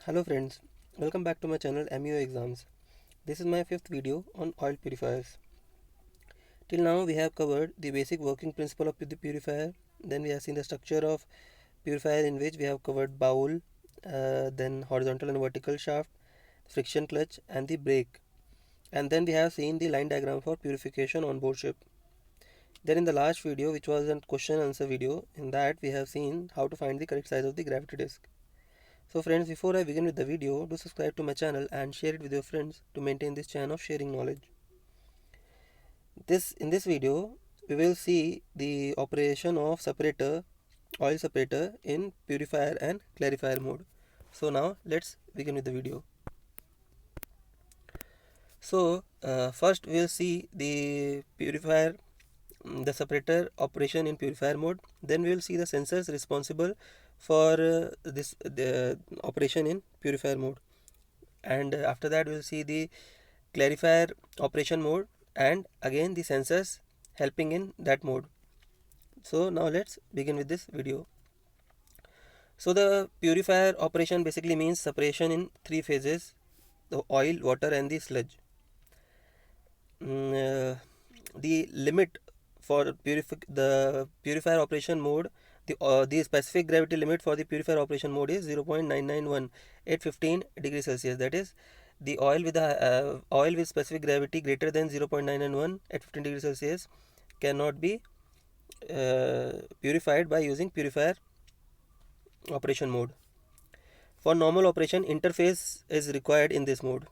Hello friends, welcome back to my channel MEO Exams. This is my fifth video on oil purifiers. Till now we have covered the basic working principle of the purifier, then we have seen the structure of purifier in which we have covered bowl, then horizontal and vertical shaft, friction clutch and the brake. And then we have seen the line diagram for purification on board ship. Then in the last video, which was a question answer video, in that we have seen how to find the correct size of the gravity disc. So friends, before I begin with the video, do subscribe to my channel and share it with your friends to maintain this channel of sharing knowledge. In this video, we will see the operation of oil separator in purifier and clarifier mode. So now let's begin with the video. So first we will see the purifier, the separator operation in purifier mode. Then we will see the sensors responsible for the operation in purifier mode, and after that we will see the clarifier operation mode and again the sensors helping in that mode. So now let's begin with this video. So the purifier operation basically means separation in three phases: the oil, water and the sludge. The limit for the purifier operation mode, the specific gravity limit for the purifier operation mode is 0.991 at 15 degrees Celsius. That is, the oil with specific gravity greater than 0.991 at 15 degrees Celsius cannot be purified by using purifier operation mode. For normal operation, interface is required in this mode.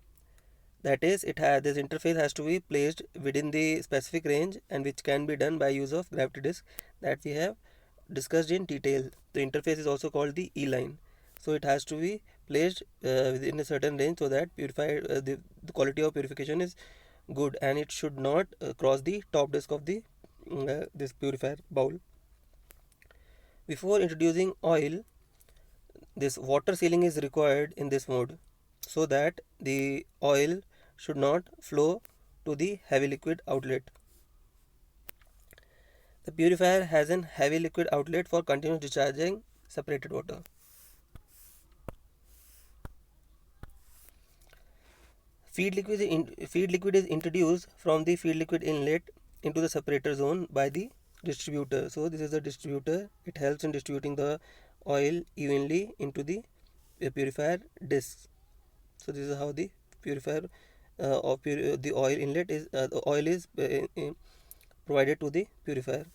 That is, this interface has to be placed within the specific range, and which can be done by use of gravity disc that we have discussed in detail. The interface is also called the E-line. So it has to be placed within a certain range so that the quality of purification is good, and it should not cross the top disc of the this purifier bowl. Before introducing oil, this water sealing is required in this mode so that the oil should not flow to the heavy liquid outlet. The purifier has an heavy liquid outlet for continuous discharging separated water. Feed liquid is introduced from the feed liquid inlet into the separator zone by the distributor. So this is the distributor. It helps in distributing the oil evenly into the purifier discs. So this is how the purifier the oil inlet is the oil is provided to the purifier.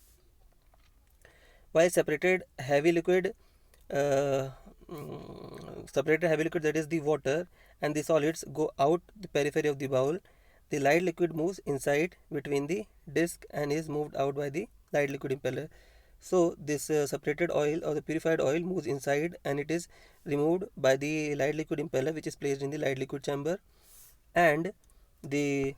While uh, separated heavy liquid, that is the water, and the solids go out the periphery of the bowl, the light liquid moves inside between the disc and is moved out by the light liquid impeller. So this separated oil or the purified oil moves inside and it is removed by the light liquid impeller, which is placed in the light liquid chamber, and the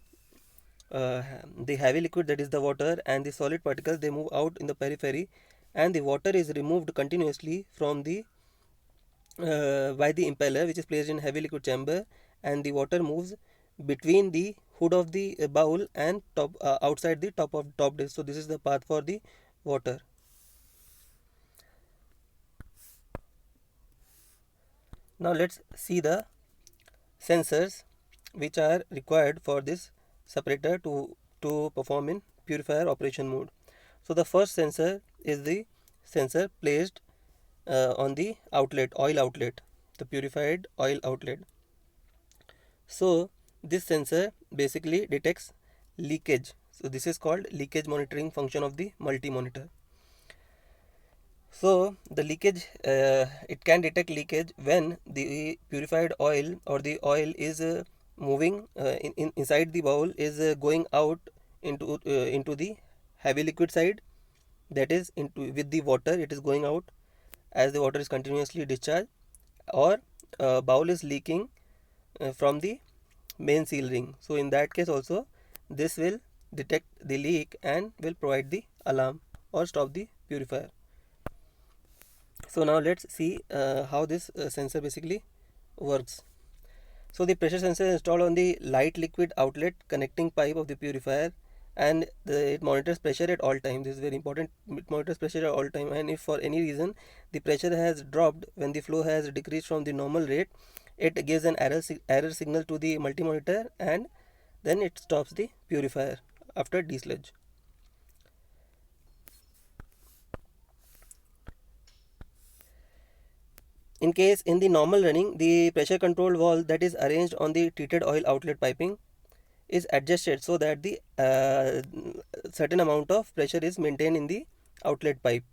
the heavy liquid, that is the water, and the solid particles, they move out in the periphery, and the water is removed continuously from the by the impeller, which is placed in heavy liquid chamber, and the water moves between the hood of the bowl and outside the top disc. So this is the path for the water. Now let's see the sensors which are required for this separator to perform in purifier operation mode. So the first sensor is the sensor placed on the oil outlet, the purified oil outlet. So this sensor basically detects leakage. So this is called leakage monitoring function of the multi-monitor. So the leakage, it can detect leakage when the purified oil or the oil is moving inside the bowl, is going out into the heavy liquid side, that is into with the water, it is going out as the water is continuously discharged, or bowl is leaking from the main seal ring. So in that case also, this will detect the leak and will provide the alarm or stop the purifier. So now let's see how this sensor basically works. So the pressure sensor is installed on the light liquid outlet connecting pipe of the purifier, and it monitors pressure at all time. This is very important. It monitors pressure at all time, and if for any reason the pressure has dropped when the flow has decreased from the normal rate, it gives an error signal to the multi-monitor, and then it stops the purifier after desludge. In case in the normal running, the pressure control valve that is arranged on the treated oil outlet piping is adjusted so that the certain amount of pressure is maintained in the outlet pipe.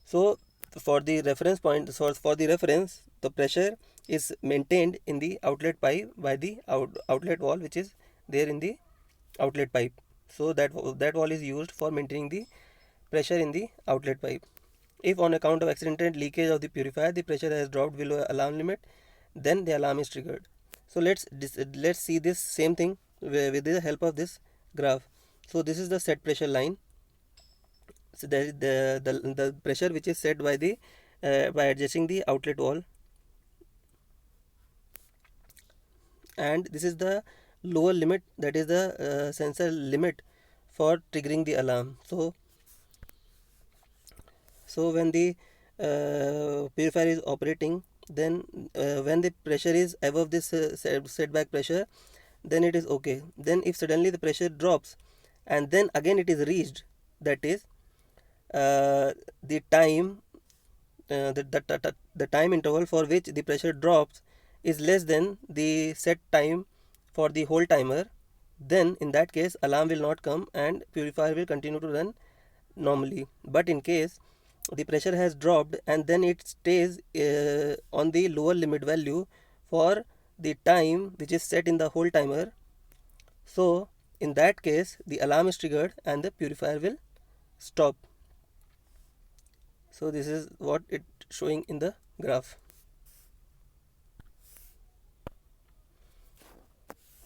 So for the reference point, for the reference, the pressure is maintained in the outlet pipe by the outlet valve which is there in the outlet pipe. So that valve is used for maintaining the pressure in the outlet pipe. If on account of accidental leakage of the purifier the pressure has dropped below alarm limit, then the alarm is triggered. So let's see this same thing with the help of this graph. So this is the set pressure line. So there is the pressure which is set by the by adjusting the outlet valve, and this is the lower limit, that is the sensor limit for triggering the alarm. So when the purifier is operating, then when the pressure is above this setback pressure, then it is okay. Then if suddenly the pressure drops and then again it is reached, that is the time the time interval for which the pressure drops is less than the set time for the whole timer, then in that case alarm will not come and purifier will continue to run normally. But in case the pressure has dropped and then it stays on the lower limit value for the time which is set in the whole timer, so in that case the alarm is triggered and the purifier will stop. So this is what it showing in the graph.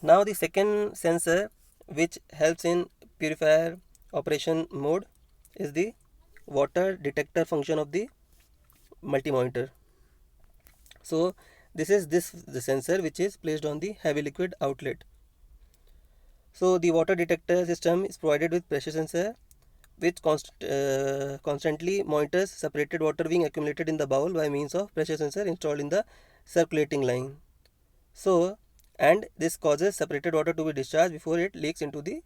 Now the second sensor which helps in purifier operation mode is the water detector function of the multi-monitor. So this is the sensor which is placed on the heavy liquid outlet. So the water detector system is provided with pressure sensor which constantly monitors separated water being accumulated in the bowl by means of pressure sensor installed in the circulating line. So, and this causes separated water to be discharged before it leaks into the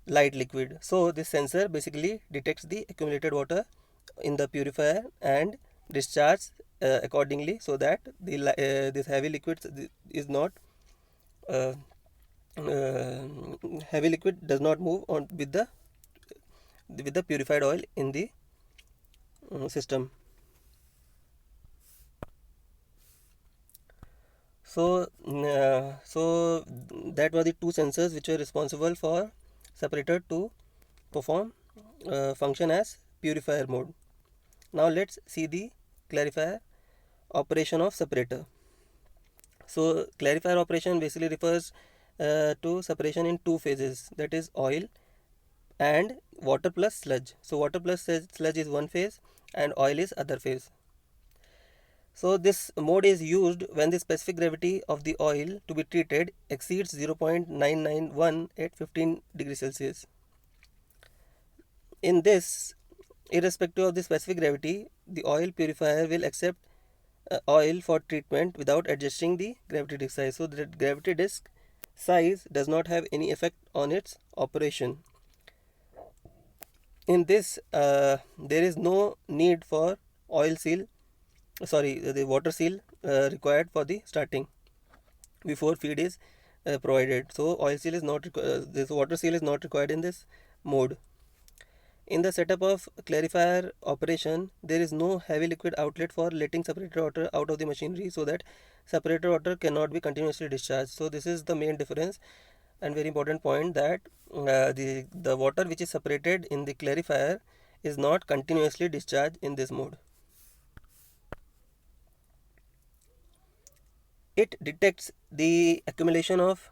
light liquid. So this sensor basically detects the accumulated water in the purifier and discharges accordingly, so that the this heavy liquid is not uh, heavy liquid does not move on with the purified oil in the system. So that were the two sensors which were responsible for separator to perform function as purifier mode. Now let's see the clarifier operation of separator. So clarifier operation basically refers to separation in two phases, that is oil and water plus sludge. So water plus sludge is one phase and oil is other phase. So this mode is used when the specific gravity of the oil to be treated exceeds 0.991 at 15 degrees Celsius. In this, irrespective of the specific gravity, the oil purifier will accept oil for treatment without adjusting the gravity disk size. So the gravity disk size does not have any effect on its operation. In this, there is no need for the water seal required for the starting before feed is provided. So oil seal is not this water seal is not required in this mode. In the setup of clarifier operation, there is no heavy liquid outlet for letting separated water out of the machinery, so that separated water cannot be continuously discharged. So this is the main difference and very important point, that the water which is separated in the clarifier is not continuously discharged in this mode. It detects the accumulation of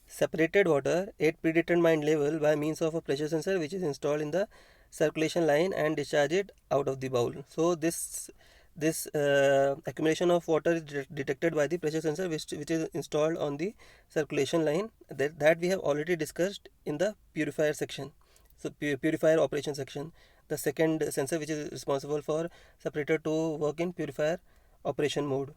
separated water at predetermined level by means of a pressure sensor which is installed in the circulation line and discharge it out of the bowl. So this accumulation of water is detected by the pressure sensor which is installed on the circulation line, that we have already discussed in the purifier section. So purifier operation section, the second sensor which is responsible for separator to work in purifier operation mode.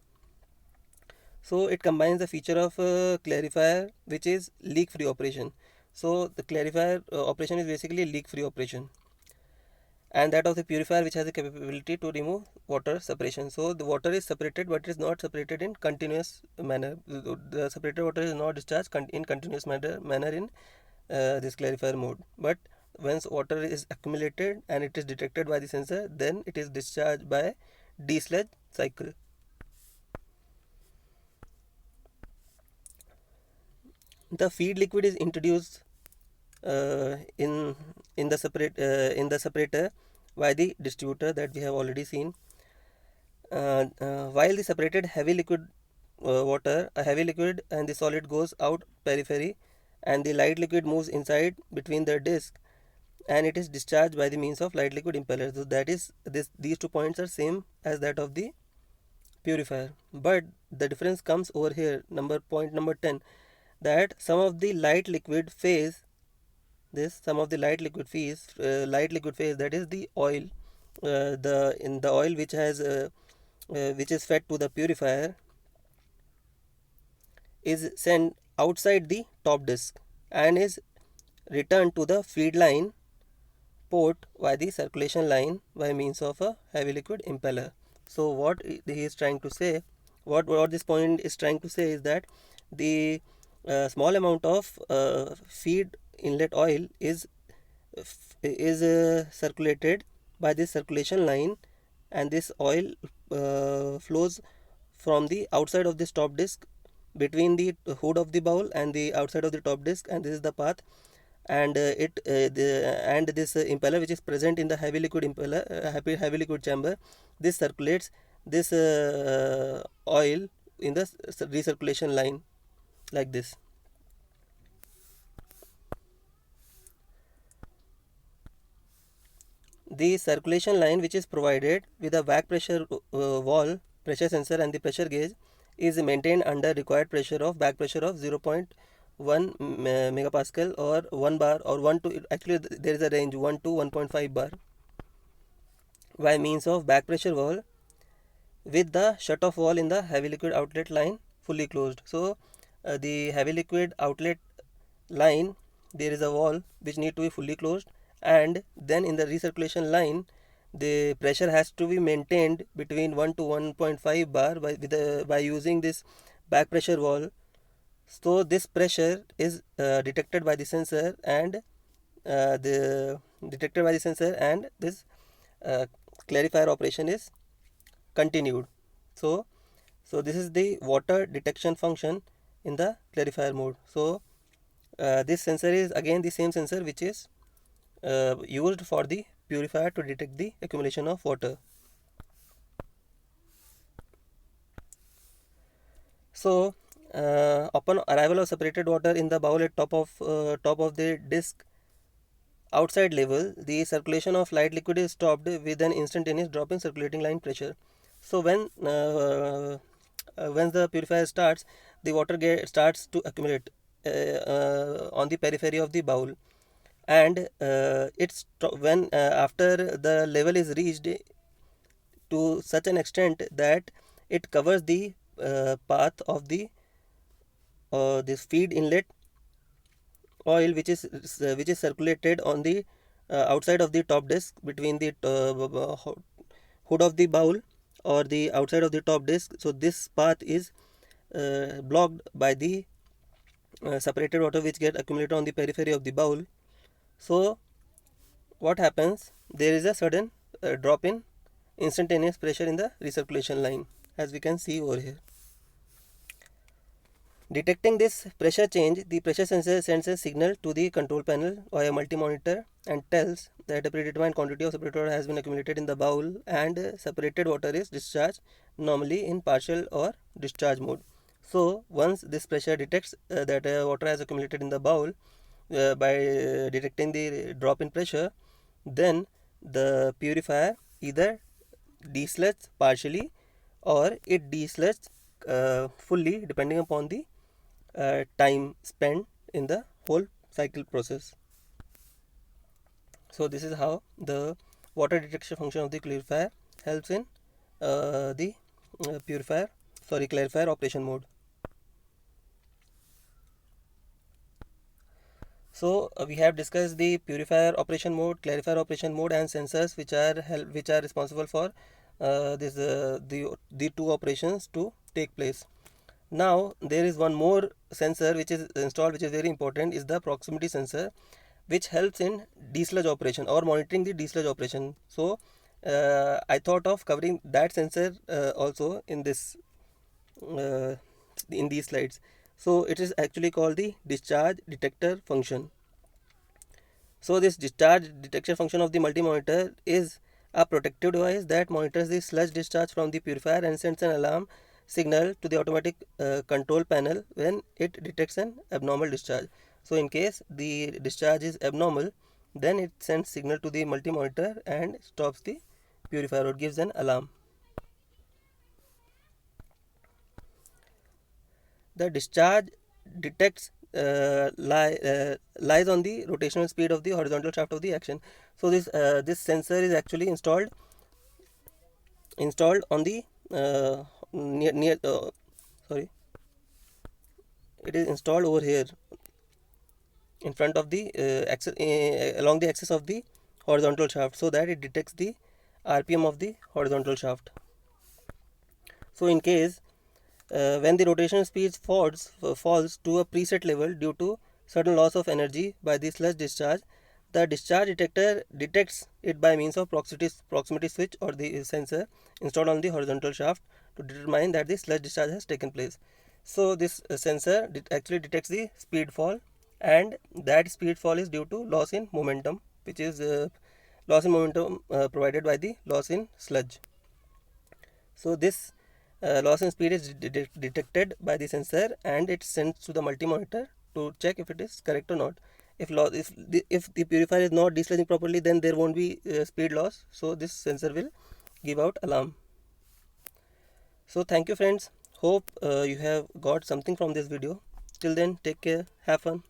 So it combines the feature of clarifier, which is leak free operation. So the clarifier operation is basically leak free operation, and that of the purifier, which has the capability to remove water separation. So the water is separated, but it is not separated in continuous manner. The separated water is not discharged in continuous manner in this clarifier mode. But once water is accumulated and it is detected by the sensor, then it is discharged by desludge cycle. The feed liquid is introduced uh, in in the separator by the distributor that we have already seen. While the separated heavy liquid a heavy liquid and the solid goes out periphery, and the light liquid moves inside between the disc, and it is discharged by the means of light liquid impeller. So that is these 2 points are same as that of the purifier, but the difference comes over here, point number 10, that some of the light liquid phase, light liquid phase, that is the oil, the in the oil which is fed to the purifier, is sent outside the top disk and is returned to the feed line port by the circulation line by means of a heavy liquid impeller. So what he is trying to say, what this point is trying to say is that the small amount of feed inlet oil is circulated by this circulation line, and this oil flows from the outside of this top disk between the hood of the bowl and the outside of the top disk, and this is the path. And this impeller, which is present in the heavy liquid impeller, heavy liquid chamber, this circulates this oil in the recirculation line like this. The circulation line, which is provided with a back pressure valve, pressure sensor and the pressure gauge, is maintained under required pressure of back pressure of 0.1 megapascal or 1 bar, or 1 to, actually there is a range 1 to 1.5 bar, by means of back pressure valve with the shut off valve in the heavy liquid outlet line fully closed. So the heavy liquid outlet line, there is a valve which need to be fully closed, and then in the recirculation line the pressure has to be maintained between 1 to 1.5 bar by using this back pressure valve. So this pressure is detected by the sensor, and this uh, clarifier operation is continued. So this is the water detection function in the clarifier mode. So this sensor is again the same sensor which is used for the purifier to detect the accumulation of water. So upon arrival of separated water in the bowl at top of the disc outside level, the circulation of light liquid is stopped with an instantaneous drop in circulating line pressure. So when the purifier starts, the water starts to accumulate on the periphery of the bowl, and it's when after the level is reached to such an extent that it covers the path of the this feed inlet oil, which is circulated on the outside of the top disc between the hood of the bowl or the outside of the top disc. So this path is blocked by the separated water which get accumulated on the periphery of the bowl. So what happens, there is a sudden drop in instantaneous pressure in the recirculation line, as we can see over here. Detecting this pressure change, the pressure sensor sends a signal to the control panel via multi-monitor and tells that a predetermined quantity of separated water has been accumulated in the bowl, and separated water is discharged normally in partial or discharge mode. So once this pressure detects that water has accumulated in the bowl by detecting the drop in pressure, then the purifier either desludges partially or it desludges fully, depending upon the time spent in the whole cycle process. So this is how the water detection function of the clarifier helps in the clarifier operation mode. So we have discussed the purifier operation mode, clarifier operation mode, and sensors which are responsible for the two operations to take place. Now there is one more sensor which is installed, which is very important, is the proximity sensor, which helps in desludge operation or monitoring the desludge operation. So I thought of covering that sensor also uh, in these slides. So it is actually called the discharge detector function. So this discharge detection function of the multi-monitor is a protective device that monitors the sludge discharge from the purifier and sends an alarm signal to the automatic control panel when it detects an abnormal discharge. So in case the discharge is abnormal, then it sends signal to the multi-monitor and stops the purifier or gives an alarm. The discharge detects lies on the rotational speed of the horizontal shaft of the action. So this sensor is actually installed on the near sorry, it is installed over here in front of the axis, along the axis of the horizontal shaft, so that it detects the RPM of the horizontal shaft. So in case when the rotation speed falls to a preset level due to certain loss of energy by the sludge discharge, the discharge detector detects it by means of proximity switch or the sensor installed on the horizontal shaft to determine that the sludge discharge has taken place. So this sensor actually detects the speed fall, and that speed fall is due to loss in momentum, which is loss in momentum provided by the loss in sludge. So this loss in speed is detected by the sensor, and it sends to the multi-monitor to check if it is correct or not. If the purifier is not desludging properly, then there won't be speed loss. So this sensor will give out alarm. So thank you friends. Hope you have got something from this video. Till then, take care. Have fun.